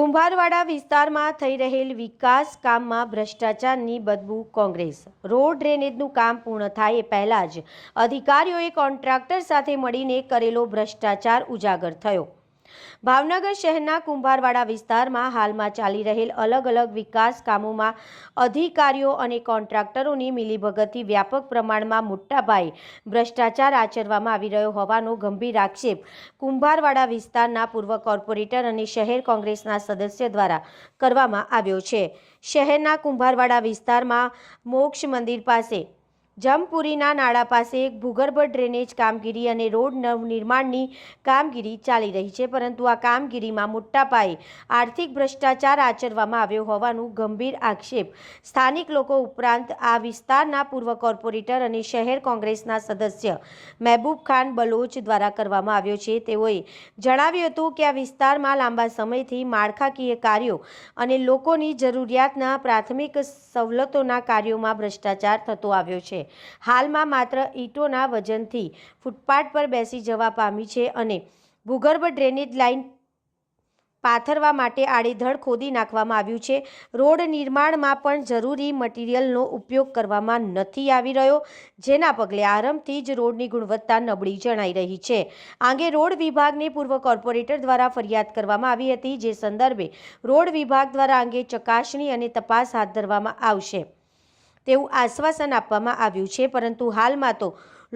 કુંભારવાડા વિસ્તારમાં થઈ રહેલ વિકાસ કામમાં ભ્રષ્ટાચારની બદબૂ કોંગ્રેસ। રોડ ડ્રેનેજનું કામ પૂર્ણ થાય એ પહેલાં જ અધિકારીઓએ કોન્ટ્રાક્ટર સાથે મળીને કરેલો ભ્રષ્ટાચાર ઉજાગર થયો। ભાવનગર શહેરના કુંભારવાડા વિસ્તારમાં હાલમાં ચાલી રહેલ અલગ અલગ વિકાસ કામોમાં અધિકારીઓ અને કોન્ટ્રાક્ટરોની મિલીભગતથી વ્યાપક પ્રમાણમાં મોટા પાયે ભ્રષ્ટાચાર આચરવામાં આવી રહ્યો હોવાનો ગંભીર આક્ષેપ કુંભારવાડા વિસ્તારના પૂર્વ કોર્પોરેટર અને શહેર કોંગ્રેસના સદસ્ય દ્વારા કરવામાં આવ્યો છે। શહેરના કુંભારવાડા વિસ્તારમાં મોક્ષ મંદિર પાસે જમપુરીના નાળા પાસે એક ભૂગર્ભ ડ્રેનેજ કામગીરી અને રોડ નવનિર્માણની કામગીરી ચાલી રહી છે, પરંતુ આ કામગીરીમાં મોટા પાયે આર્થિક ભ્રષ્ટાચાર આચરવામાં આવ્યો હોવાનું ગંભીર આક્ષેપ સ્થાનિક લોકો ઉપરાંત આ વિસ્તારના પૂર્વ કોર્પોરેટર અને શહેર કોંગ્રેસના સદસ્ય મહેબૂબ ખાન બલોચ દ્વારા કરવામાં આવ્યો છે। તેઓએ જણાવ્યું હતું કે આ વિસ્તારમાં લાંબા સમયથી માળખાકીય કાર્યો અને લોકોની જરૂરિયાતના પ્રાથમિક સવલતોના કાર્યોમાં ભ્રષ્ટાચાર થતો આવ્યો છે। હાલમાં માત્ર ઈંટોના વજનથી ફૂટપાથ પર બેસી જવા પામી છે અને ભૂગર્ભ ડ્રેનેજ લાઇન પાથરવા માટે આડેધડ ખોદી નાખવામાં આવ્યું છે। રોડ નિર્માણમાં પણ જરૂરી મટીરીયલનો ઉપયોગ કરવામાં નથી આવી રહ્યો, જેના પગલે આરંભથી જ રોડની ગુણવત્તા નબળી જણાઈ રહી છે। આ અંગે રોડ વિભાગને પૂર્વ કોર્પોરેટર દ્વારા ફરિયાદ કરવામાં આવી હતી, જે સંદર્ભે રોડ વિભાગ દ્વારા અંગે ચકાસણી અને તપાસ હાથ ધરવામાં આવશે તેવું આશ્વાસન આપવામાં આવ્યું છે, પરંતુ હાલમાં તો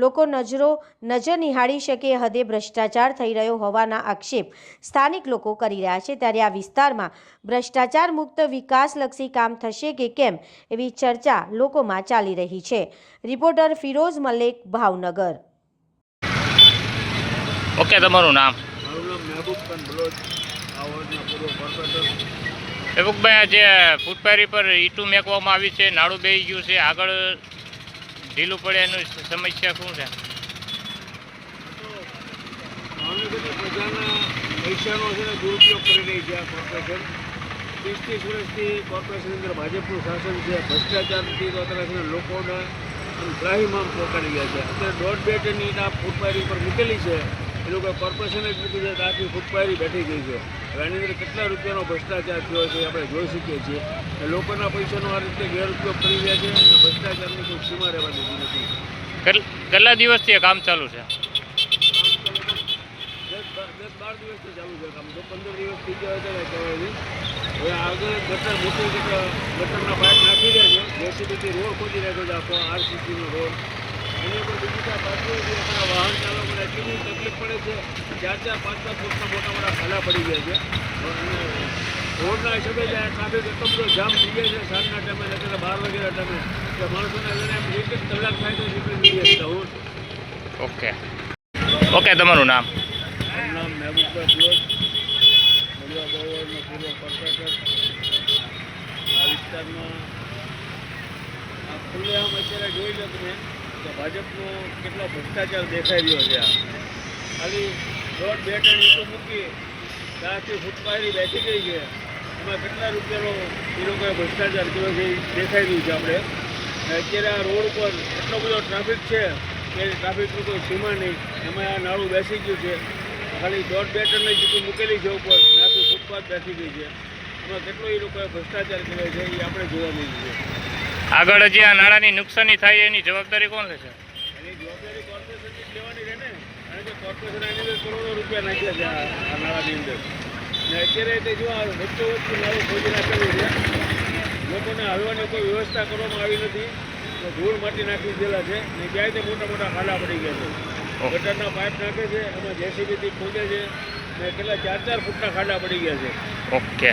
લોકો નજર નિહાળી શકે હદે ભ્રષ્ટાચાર થઈ રહ્યો હોવાના આક્ષેપ સ્થાનિક લોકો કરી રહ્યા છે। ત્યારે આ વિસ્તારમાં ભ્રષ્ટાચાર મુક્ત વિકાસલક્ષી કામ થશે કે કેમ એવી ચર્ચા લોકોમાં ચાલી રહી છે। રિપોર્ટર ફિરોઝ મલેક, ભાવનગર। ઓકે, તમારું નામ? મારું નામ મહેબૂબ ખાન બલોચ, આ વોર્ડના પૂર્વ કોર્પોરેટર। મહેબૂબભાઈ, જે ફૂટપારી પર ઈંટું મેકવામાં આવી છે, નાળું બેસી ગયું છે, આગળ ઢીલું પડે એનું સમસ્યા શું છે? ભાવનગરની પ્રજાના પૈસાનો છે દુરુપયોગ કરી રહી છે આ કોર્પોરેશન। 30 વર્ષથી કોર્પોરેશનની અંદર ભાજપનું શાસન છે। ભ્રષ્ટાચારથી તો અત્યારે છે લોકોને ત્રાહિમામ પહોંચાડી ગયા છે। અત્યારે 1.5 ટન ઈંટ આ ફૂટપારી પર મૂકેલી છે, એ લોકો કોર્પોરેશન જ મૂકી છે, આખી ફૂટપારી બેઠી ગઈ છે। હવે આની અંદર કેટલા રૂપિયાનો ભ્રષ્ટાચાર થયો છે આપણે જોઈ શકીએ છીએ। લોકોના પૈસાનો આ રીતે ગેરઉપયોગ કરી રહ્યા છે અને ભ્રષ્ટાચારની કોઈ સીમા રહેવા દેતી નથી। કેટલા દિવસથી આ કામ ચાલુ છે? 10-12 દિવસથી ચાલુ છે કામ, તો 15 દિવસ થઈ ગયા છે કહેવાય નહીં। હવે આગળ ગટર મોટી ગટરના પાઇપ નાખી રહ્યા છે, જેસીબીથી રોડ ખોદી નાખ્યો છે, આખો આરસીસીનો રોડ। એની ઉપર બીજા પાછળથી આપણા વાહન ચાલકોને એટલી તકલીફ પડે છે, 4-4, 5-5 ફૂટના મોટા ખાડા પડી ગયા છે અને રોડના હિસાબે ટ્રાફિક એટલો બધો જામ થઈ જાય છે સાંજના ટાઈમે, અત્યારે 12 વાગ્યાના ટાઈમે કે માણસોને એમ 1 કલાક થાય તો નીકળી જઈએ છીએ હું। ઓકે, તમારું નામ? મારું નામ મહેબૂબભાઈ બલોચ, મળવા બરોબરનો પૂર્વ કોર્પોરેટર। આ વિસ્તારમાં આ ખુલ્લેઆમ અત્યારે જોઈ લો તમે કે ભાજપનો કેટલો ભ્રષ્ટાચાર દેખાઈ રહ્યો છે। આ ખાલી 1.5 ટન ઈંટો મૂકી ત્યાંથી ફૂટપારી બેસી ગઈ છે, એમાં કેટલા રૂપિયાનો એ લોકોએ ભ્રષ્ટાચાર કર્યો છે એ દેખાઈ રહ્યું છે આપણે। અત્યારે આ રોડ પર એટલો બધો ટ્રાફિક છે કે ટ્રાફિકની કોઈ સીમા નહીં, એમાં આ નાળું બેસી ગયું છે, ખાલી 1.5 ટનની ઈંટો મૂકેલી છે ઉપર, આખી ફૂટપાથ બેસી ગઈ છે, એમાં કેટલો એ લોકોએ ભ્રષ્ટાચાર કર્યો છે એ આપણે જોવા મળ્યું છે। આગળ જે આ નાળાની નુકસાની થાય એની જવાબદારી કોણ લેશે? એની જવાબદારી કોર્પોરેશનની જ લેવાની રહે ને, કારણ કે કોર્પોરેશન આની અંદર કરોડો રૂપિયા નાખ્યા છે આ નાળાની અંદર, ને અત્યારે તે જો આ વચ્ચોવચ્ચ નાળું ખોદી નાખેલું છે, લોકોને હાલવાની કોઈ વ્યવસ્થા કરવામાં આવી નથી, તો ધૂળ માટી નાખી દીધેલા છે ને ક્યાંય તે મોટા ખાડા પડી ગયા છે। ગટરના પાઇપ નાખે છે, એમાં જેસીબીથી ખોદે છે ને કેટલા 4-4 ફૂટના ખાડા પડી ગયા છે। ઓકે।